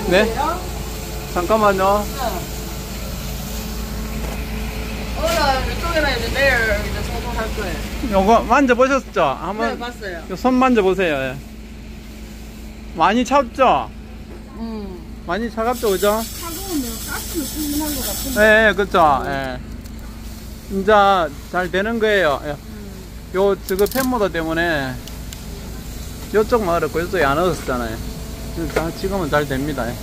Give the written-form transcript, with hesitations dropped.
네? 잠깐만요. 오늘 이쪽에는 이제 내일 이제 소독할 거예요. 요거 만져보셨죠? 한번 네, 봤어요. 손 만져보세요. 예. 많이 찹죠? 많이 차갑죠, 그죠? 차가우면 가스는 충분한 것 같은데. 예, 그쵸. 예. 이제 잘 되는 거예요. 예. 요, 저거 팬모터 때문에 요쪽만 어렵고 요쪽이 안 어렸잖아요. 지금은 잘 됩니다. 예.